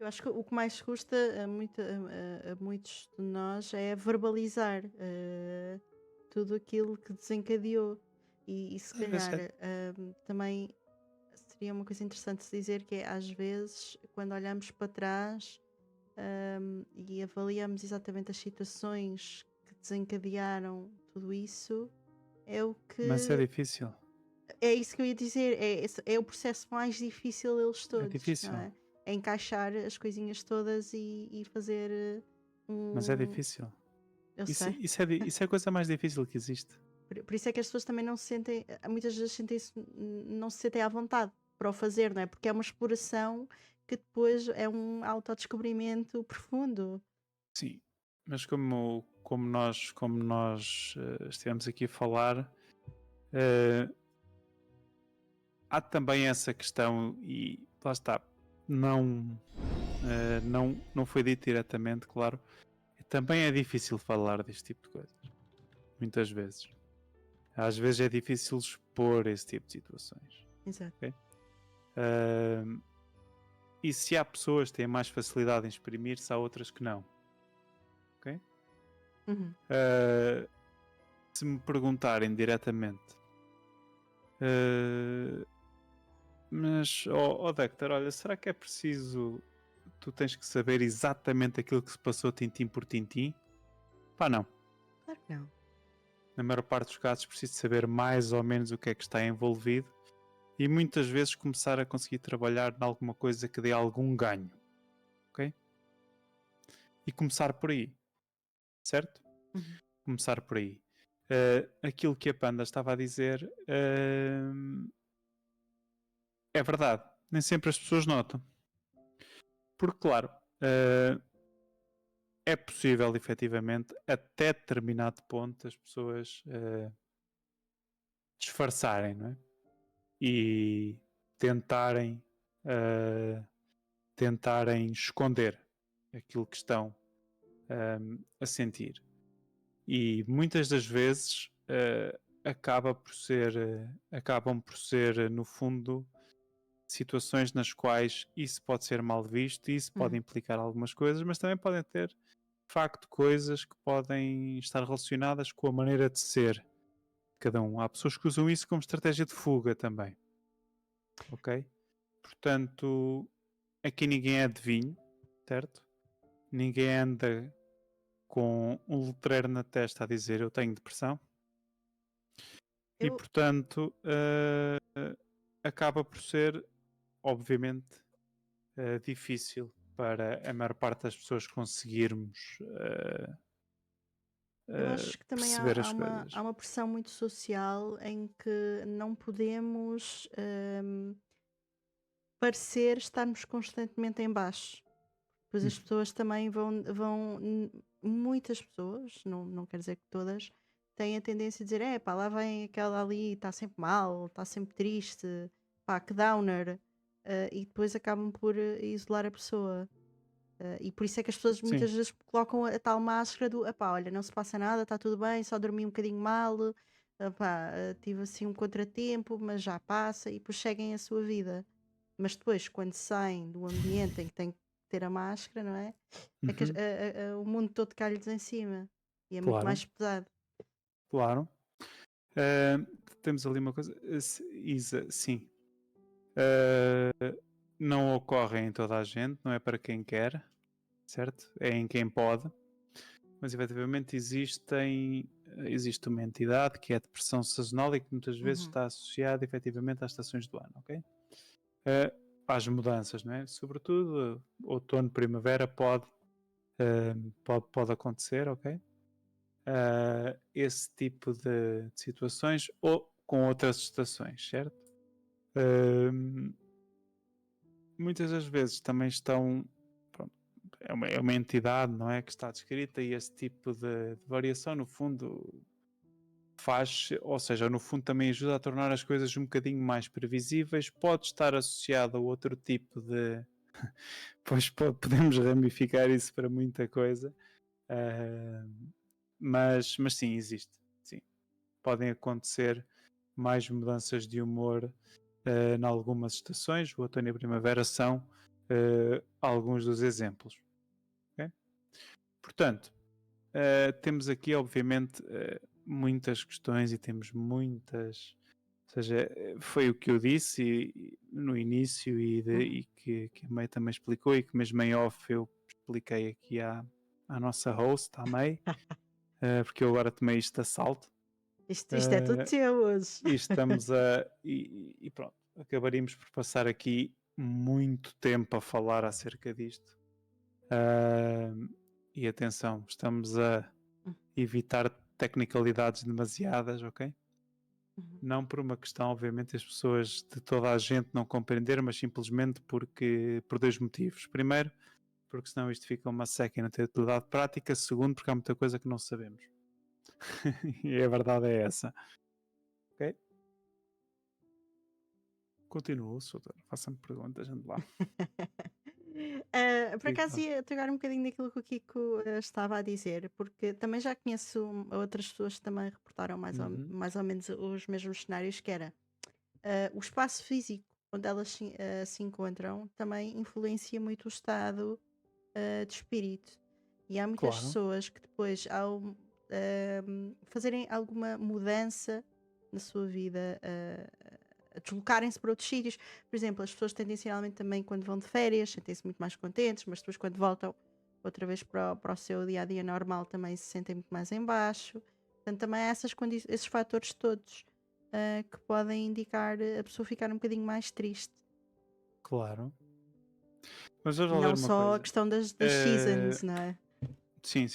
Eu acho que o que mais custa a muitos de nós é verbalizar tudo aquilo que desencadeou. E se Eu calhar sei. também seria uma coisa interessante de dizer que é, às vezes, quando olhamos para trás e avaliamos exatamente as situações que desencadearam tudo isso, é o Mas é que difícil. é isso que eu ia dizer, é o processo mais difícil deles É todos, não difícil. é? É encaixar as coisinhas todas e fazer Mas é um. difícil. Eu Isso, sei. isso é a coisa mais difícil que existe. Por isso é que as pessoas também não se sentem, muitas vezes sentem-se, não se sentem à vontade para o fazer, não é? Porque é uma exploração que depois é um autodescobrimento profundo. Sim. Mas como nós estivemos aqui a falar, eh, há também essa questão, e lá está, não, não foi dito diretamente, claro. Também é difícil falar deste tipo de coisas, muitas vezes. Às vezes é difícil expor esse tipo de situações. Exato. Ok? Uh, e se há pessoas que têm mais facilidade em exprimir-se, há outras que não. Ok? Uhum. Uh, se me perguntarem diretamente, uh, mas, Dector, olha, será que é preciso tu tens que saber exatamente aquilo que se passou tintim por tintim? Pá, não. Claro que não. Na maior parte dos casos preciso saber mais ou menos o que é que está envolvido e muitas vezes começar a conseguir trabalhar em alguma coisa que dê algum ganho, ok? E começar por aí, certo? Uhum. Começar por aí. Aquilo que a Panda estava a dizer é verdade. Nem sempre as pessoas notam. Porque, claro, é possível, efetivamente, até determinado ponto, as pessoas disfarçarem, não é? E tentarem, uh, tentarem esconder aquilo que estão a sentir. E muitas das vezes acabam por ser, no fundo, situações nas quais isso pode ser mal visto e isso pode Uhum. implicar algumas coisas, mas também podem ter, de facto, coisas que podem estar relacionadas com a maneira de ser de cada um. Há pessoas que usam isso como estratégia de fuga também, ok? Portanto, aqui ninguém é adivinho, certo? Ninguém anda com um letreiro na testa a dizer eu tenho depressão e, Eu, portanto, acaba por ser, obviamente, difícil para a maior parte das pessoas conseguirmos eu acho que também perceber há as há coisas. uma pressão muito social em que não podemos parecer estarmos constantemente em baixo. Pois Hum, as pessoas também muitas pessoas, não quer dizer que todas, têm a tendência a dizer: é pá, lá vem aquela ali, está sempre mal, está sempre triste, pá, que downer, e depois acabam por isolar a pessoa. E por isso é que as pessoas sim, muitas vezes colocam a tal máscara do: epá, olha, não se passa nada, está tudo bem, só dormi um bocadinho mal, epá, tive assim um contratempo, mas já passa, e depois seguem a sua vida. Mas depois, quando saem do ambiente em que têm que ter a máscara, não é? É que uhum, o mundo todo cai-lhes em cima e é muito claro, mais pesado. claro. Eh, temos ali uma coisa, Isa, sim. Eh, não ocorre em toda a gente, não é para quem quer, certo? É em quem pode, mas efetivamente existe uma entidade que é a depressão sazonal e que muitas vezes Uhum. está associada efetivamente às estações do ano, ok? Uh, às mudanças, não é? Sobretudo outono, primavera pode acontecer, ok? Esse tipo de situações ou com outras estações, certo? Uh, muitas das vezes também estão, pronto, é uma entidade, não é, que está descrita e esse tipo de variação no fundo faz, ou seja, no fundo também ajuda a tornar as coisas um bocadinho mais previsíveis, pode estar associado a outro tipo de, pois podemos ramificar isso para muita coisa, uh, mas sim, existe, sim, podem acontecer mais mudanças de humor em algumas estações, o outono e a primavera são alguns dos exemplos. Okay? Portanto, temos aqui, obviamente, muitas questões e temos muitas. Ou seja, foi o que eu disse no início e que a May também explicou, e que mesmo em off eu expliquei aqui à nossa host, à May, porque eu agora tomei isto de assalto. Isto é tudo teu hoje. E estamos e pronto, acabaríamos por passar aqui muito tempo a falar acerca disto. E atenção, estamos a evitar tecnicalidades demasiadas, ok? Não por uma questão, obviamente, as pessoas de toda a gente não compreender, mas simplesmente por dois motivos. Primeiro, porque senão isto fica uma seca e não tem utilidade prática. Segundo, porque há muita coisa que não sabemos. E a verdade é essa. Ok? Continua, doutor. Faça-me perguntas, ande lá. Por acaso ia pegar um bocadinho daquilo que o Kiko estava a dizer, porque também já conheço outras pessoas que também reportaram mais ou menos os mesmos cenários, que era o espaço físico onde elas se encontram também influencia muito o estado de espírito. E há muitas Claro. pessoas que depois, ao fazerem alguma mudança na sua vida, a deslocarem-se para outros sítios. Por exemplo, as pessoas tendencialmente também, quando vão de férias, sentem-se muito mais contentes, mas depois, quando voltam outra vez para o seu dia a dia normal, também se sentem muito mais em baixo. Portanto, também há esses fatores todos que podem indicar a pessoa ficar um bocadinho mais triste. Claro. Mas vamos E lá ver não uma só a coisa. questão das seasons, não é? Sim.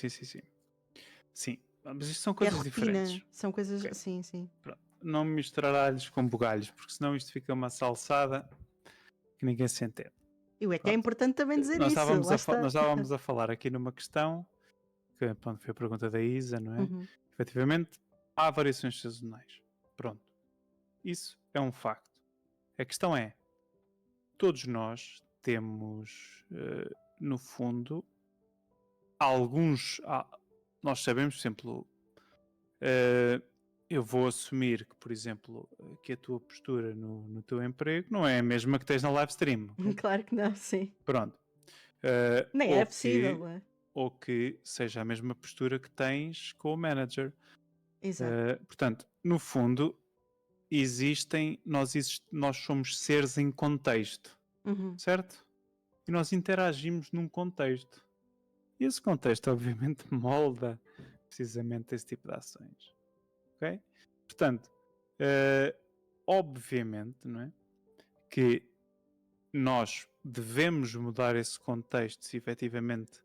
Sim, mas isto são E a coisas rotina, diferentes. são coisas Ok. assim, sim. Pronto. Não misturar alhos com bugalhos, porque senão isto fica uma salsada que ninguém se entende. E é que é Pronto. importante também dizer Nós isso, lá nós está. estávamos a falar aqui numa questão, que pronto, foi a pergunta da Isa, não é? Uhum. Efetivamente, há variações sazonais. Pronto. Isso é um facto. A questão é, todos nós temos, no fundo, nós sabemos, por exemplo, eu vou assumir que, por exemplo, que a tua postura no teu emprego não é a mesma que tens na live stream. Okay? Claro que não, sim. Pronto. Nem é possível, não é? Ou que seja a mesma postura que tens com o manager. Exato. Portanto, no fundo, nós somos seres em contexto, Uhum. certo? E nós interagimos num contexto. E esse contexto, obviamente, molda precisamente esse tipo de ações. Ok? Portanto, obviamente, não é? Que nós devemos mudar esse contexto se efetivamente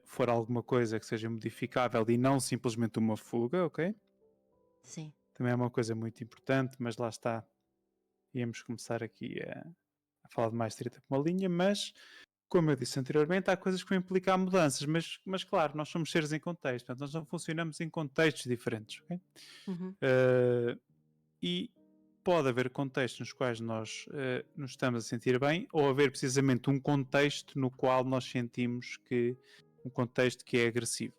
for alguma coisa que seja modificável e não simplesmente uma fuga, ok? Sim. Também é uma coisa muito importante, mas lá está. Íamos começar aqui a falar de mais estrita com uma linha, mas como eu disse anteriormente, há coisas que vão implicar mudanças, mas claro, nós somos seres em contexto, portanto, nós não funcionamos em contextos diferentes, ok? Uhum. E pode haver contextos nos quais nós nos estamos a sentir bem, ou haver precisamente um contexto no qual nós sentimos que um contexto que é agressivo.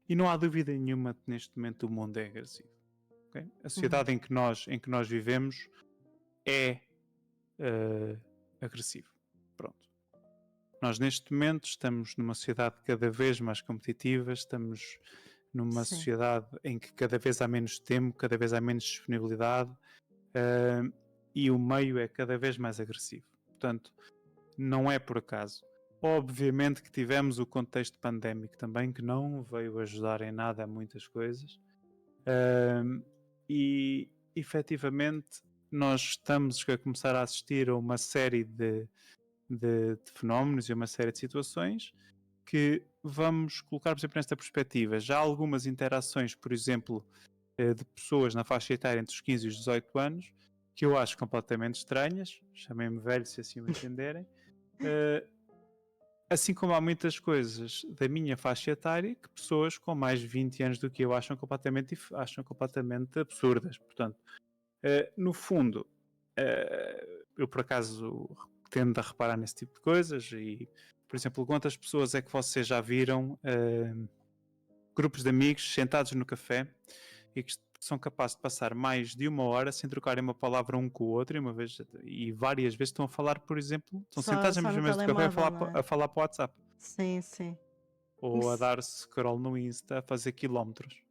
E não há dúvida nenhuma que neste momento o mundo é agressivo. Okay? A sociedade em que nós vivemos é agressivo. Pronto. Nós neste momento estamos numa sociedade cada vez mais competitiva, estamos numa Sim. sociedade em que cada vez há menos tempo, cada vez há menos disponibilidade, e o meio é cada vez mais agressivo. Portanto, não é por acaso. Obviamente que tivemos o contexto pandémico também, que não veio ajudar em nada a muitas coisas, e efetivamente nós estamos a começar a assistir a uma série de fenómenos e uma série de situações que vamos colocar, por exemplo, nesta perspectiva. Já há algumas interações, por exemplo, de pessoas na faixa etária entre os 15 e os 18 anos, que eu acho completamente estranhas, chamem-me velho se assim o entenderem, assim como há muitas coisas da minha faixa etária que pessoas com mais de 20 anos do que eu acham completamente absurdas. Portanto, no fundo, eu por acaso tendo a reparar nesse tipo de coisas e, por exemplo, quantas pessoas é que vocês já viram grupos de amigos sentados no café e que são capazes de passar mais de 1 hora sem trocarem uma palavra um com o outro e várias vezes estão a falar, por exemplo, estão sentados na Só no mesma mesa de café telemóvel, não a é? falar para o WhatsApp Sim, sim. ou a Isso- dar scroll no Insta a fazer quilómetros.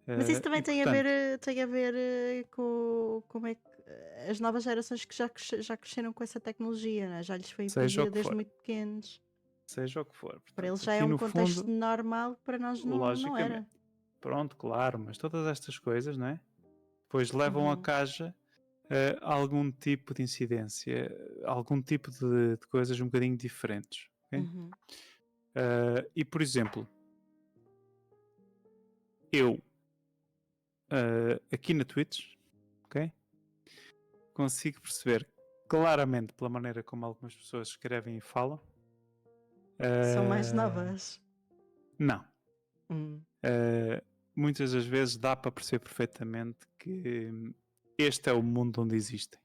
Mas isso também E portanto, tem a ver com como é que as novas gerações que já cresceram com essa tecnologia, né? Já lhes foi seja o impingida que desde for, muito pequenos. seja o que for. Para eles Portanto, já é aqui um no contexto fundo, normal, para nós não logicamente, era. pronto, claro, mas todas estas coisas, não é? Depois levam a Uhum, caixa algum tipo de incidência, algum tipo de coisas um bocadinho diferentes. Ok? uhum, E por exemplo, eu aqui na Twitch, ok? Consigo perceber claramente pela maneira como algumas pessoas escrevem e falam. são mais Uh, novas. não. Hum, Muitas das vezes dá para perceber perfeitamente que este é o mundo onde existem.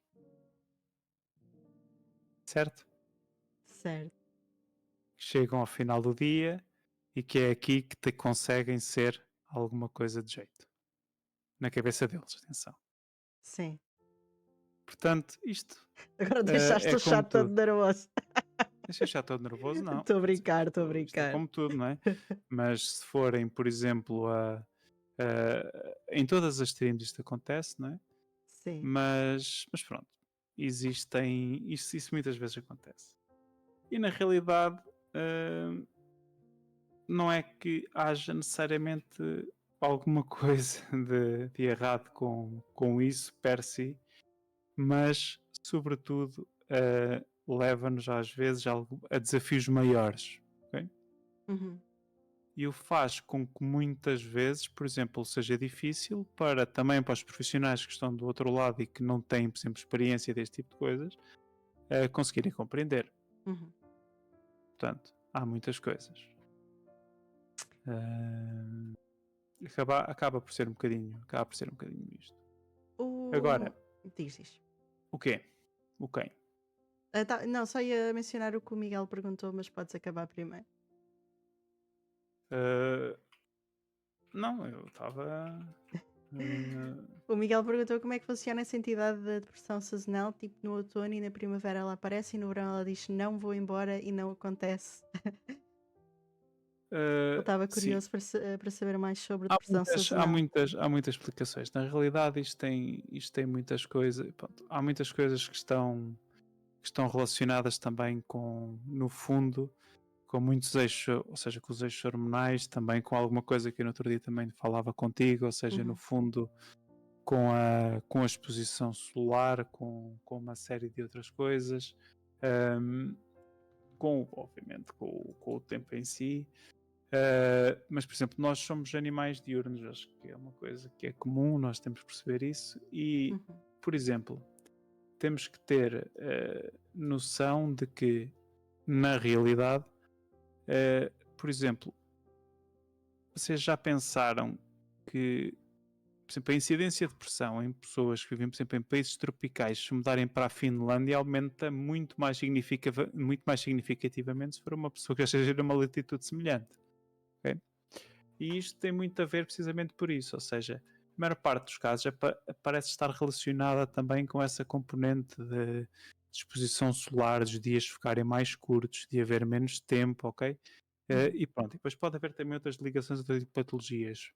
Certo? certo. Chegam ao final do dia e que é aqui que te conseguem ser alguma coisa de jeito. Na cabeça deles, atenção. Sim. Portanto, isto Agora deixaste é o como chat todo tudo. nervoso. Deixa já todo nervoso? Não. Estou a brincar, estou a Isto é brincar. como tudo, não é? Mas se forem, por exemplo, em todas as streams isto acontece, não é? Sim. Mas pronto, existem. Isso muitas vezes acontece. E na realidade, uh, não é que haja necessariamente alguma coisa de errado com isso per si, mas, sobretudo, leva-nos às vezes a desafios maiores. Ok? Uhum, E o faz com que muitas vezes, por exemplo, seja difícil também para os profissionais que estão do outro lado e que não têm, por exemplo, experiência deste tipo de coisas, conseguirem compreender. uhum. Portanto, há muitas coisas. Acaba por ser um bocadinho isto. Agora, O... Diz. o quê? O quem? Não, só ia mencionar o que o Miguel perguntou, mas podes acabar primeiro. Uh, não, eu estava. O Miguel perguntou como é que funciona essa entidade da depressão sazonal, tipo no outono e na primavera ela aparece e no verão ela diz não vou embora e não acontece. Ele estava sim, curioso para saber mais sobre há depressão muitas, há sazonal. muitas, há muitas explicações. Na realidade, isto tem muitas coisas. Pronto, há muitas coisas que estão relacionadas também com, no fundo, com muitos eixos, ou seja, com os eixos hormonais, também com alguma coisa que eu no outro dia também falava contigo, ou seja, no Uhum, fundo, com a exposição solar, com uma série de outras coisas, um, obviamente, com o tempo em si. Mas, por exemplo, nós somos animais diurnos, acho que é uma coisa que é comum, nós temos que perceber isso. E, uhum, por exemplo, temos que ter noção de que, na realidade, por exemplo, vocês já pensaram que, por exemplo, a incidência de pressão em pessoas que vivem, por exemplo, em países tropicais, se mudarem para a Finlândia, aumenta muito mais significativamente se for uma pessoa que já esteja numa latitude semelhante. Okay? E isto tem muito a ver precisamente por isso, ou seja, a maior parte dos casos parece estar relacionada também com essa componente de exposição solar, dos dias ficarem mais curtos, de haver menos tempo, ok? uhum, E pronto, e depois pode haver também outras ligações a outras patologias.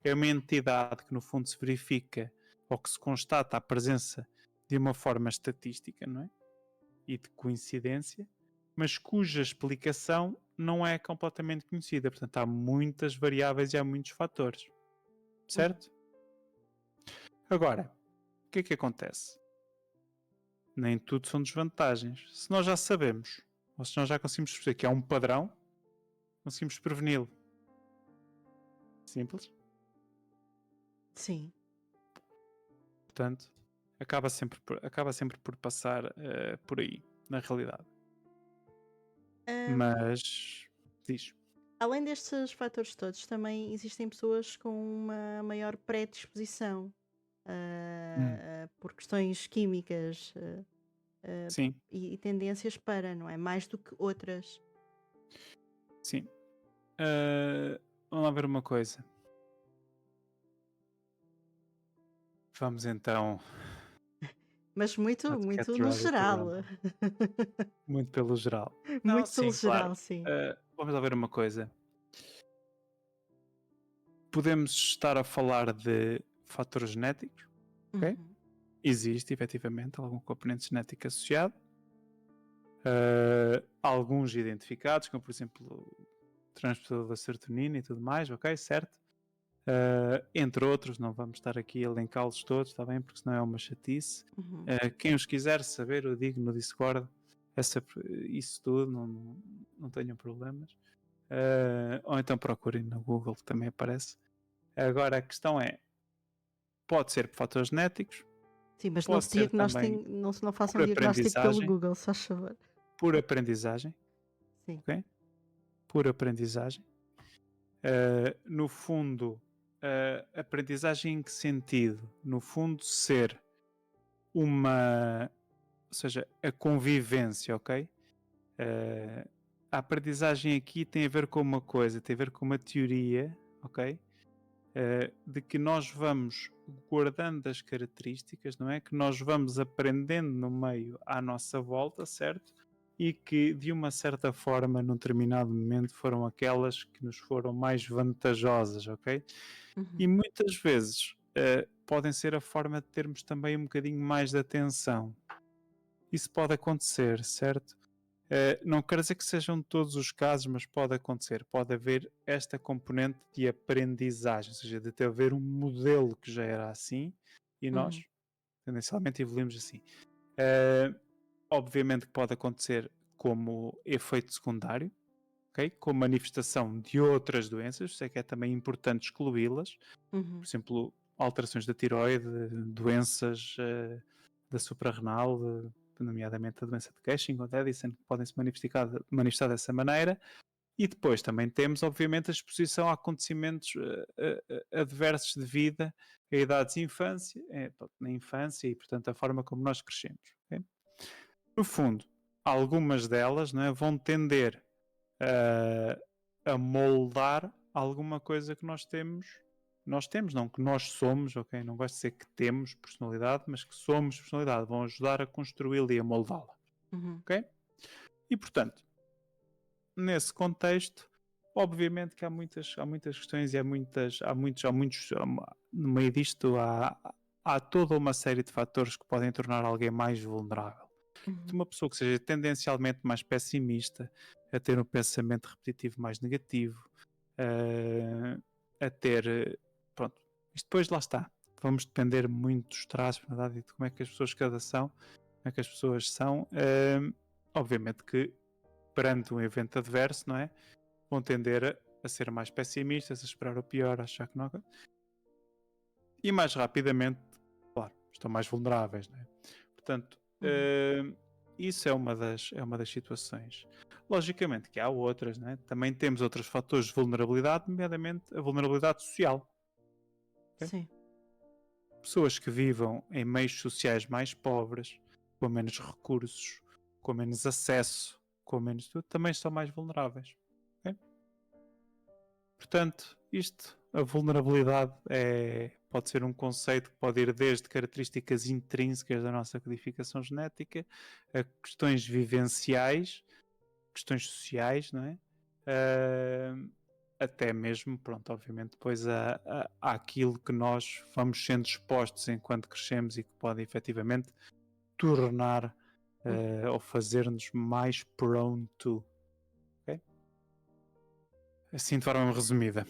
É uma entidade que no fundo se verifica ou que se constata a presença de uma forma estatística, não é? E de coincidência, mas cuja explicação não é completamente conhecida. Portanto, há muitas variáveis e há muitos fatores. uhum. Certo? Agora, o que é que acontece? Nem tudo são desvantagens. Se nós já sabemos, ou se nós já conseguimos perceber que há um padrão, conseguimos preveni-lo. Simples. Sim. Portanto, acaba sempre por passar por aí, na realidade. Ahm, Mas, diz. Além destes fatores todos, também existem pessoas com uma maior predisposição Hum, por questões químicas Sim, e tendências para, não é? Mais do que outras. sim. Vamos lá ver uma coisa. Vamos então Mas muito, let's get muito no ready to geral. rumble. Muito pelo geral. Não, Muito pelo sim, claro. geral, sim. Vamos lá ver uma coisa. Podemos estar a falar de fatores genéticos, ok? Uhum, Existe efetivamente algum componente genético associado. Alguns identificados, como por exemplo o transportador da serotonina e tudo mais, ok? Certo? Entre outros, não vamos estar aqui a elencá-los todos, está bem? Porque senão é uma chatice. uhum. Quem os quiser saber, eu digo no Discord, isso tudo, não tenham problemas. Ou então procurem no Google, que também aparece. Agora a questão é, pode ser por fatores genéticos, Sim, mas não pode se ser também diagnostem, não façam por diagnóstico pelo aprendizagem, Google, se faz favor. por aprendizagem, Sim. ok? Por aprendizagem. No fundo, aprendizagem em que sentido? No fundo, ser uma, ou seja, a convivência, ok? A aprendizagem aqui tem a ver com uma coisa, tem a ver com uma teoria, ok? De que nós vamos guardando as características, não é? Que nós vamos aprendendo no meio à nossa volta, certo? E que de uma certa forma, num determinado momento, foram aquelas que nos foram mais vantajosas, ok? E Uhum, muitas vezes podem ser a forma de termos também um bocadinho mais de atenção. Isso pode acontecer, certo? Não quer dizer que sejam todos os casos, mas pode acontecer. Pode haver esta componente de aprendizagem, ou seja, de ter haver um modelo que já era assim e uhum, nós tendencialmente evoluímos assim. Uh, Obviamente que pode acontecer como efeito secundário, okay? Como manifestação de outras doenças, isso é que é também importante excluí-las, por uhum, exemplo, alterações da tiroide, doenças da suprarrenal, nomeadamente a doença de Cushing ou de Addison, que podem se manifestar dessa maneira. E depois também temos, obviamente, a exposição a acontecimentos adversos de vida a idades de infância, na infância e, portanto, a forma como nós crescemos. Okay? No fundo, algumas delas, não é, vão tender a moldar alguma coisa que nós temos, não que nós somos, ok? Não gosto de dizer que temos personalidade, mas que somos personalidade, vão ajudar a construí-la e a moldá-la, uhum, ok? E portanto, nesse contexto, obviamente que há muitas questões e no meio disto há toda uma série de fatores que podem tornar alguém mais vulnerável. De uhum. uma pessoa que seja tendencialmente mais pessimista, a ter um pensamento repetitivo mais negativo, a ter. Pronto, isto depois lá está. Vamos depender muito dos traços, na verdade, e de como é que as pessoas cada são, como é que as pessoas são. Obviamente que perante um evento adverso, não é? Vão tender a ser mais pessimistas, a esperar o pior, a achar que não. E mais rapidamente, claro, estão mais vulneráveis, não é? Portanto, Uhum. isso é uma das situações. Logicamente que há outras, né? Também temos outros fatores de vulnerabilidade, nomeadamente a vulnerabilidade social. Okay? Sim. Pessoas que vivam em meios sociais mais pobres, com menos recursos, com menos acesso, com menos tudo, também são mais vulneráveis. Okay? Portanto, a vulnerabilidade pode ser um conceito que pode ir desde características intrínsecas da nossa codificação genética a questões vivenciais, questões sociais, não é? Até mesmo, pronto, obviamente, depois há aquilo que nós vamos sendo expostos enquanto crescemos e que pode efetivamente tornar Uhum. ou fazer-nos mais prone to. Okay? Assim de forma resumida.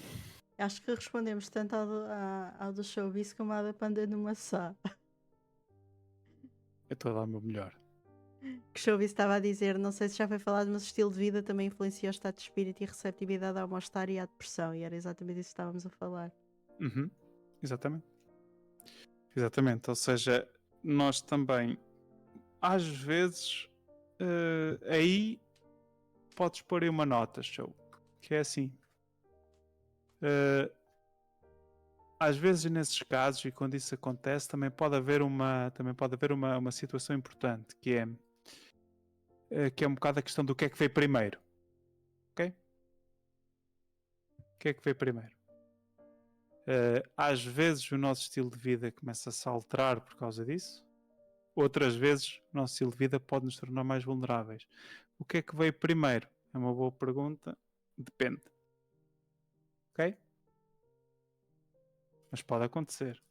Acho que respondemos tanto ao do showbiz como ao da Panda numa só. Eu estou a dar o meu melhor. Que o showbiz estava a dizer, não sei se já foi falado, mas o estilo de vida também influencia o estado de espírito e a receptividade ao mal-estar e à depressão. E era exatamente isso que estávamos a falar. Uhum. Exatamente. Exatamente. Ou seja, nós também, às vezes, aí podes pôr aí uma nota, show. Que é assim. Às vezes, nesses casos, e quando isso acontece, também pode haver uma situação importante, que é um bocado a questão do que é que veio primeiro. Ok? O que é que veio primeiro? Às vezes o nosso estilo de vida começa-se a alterar por causa disso. Outras vezes o nosso estilo de vida pode nos tornar mais vulneráveis. O que é que veio primeiro? É uma boa pergunta. Depende. Ok? Mas pode acontecer.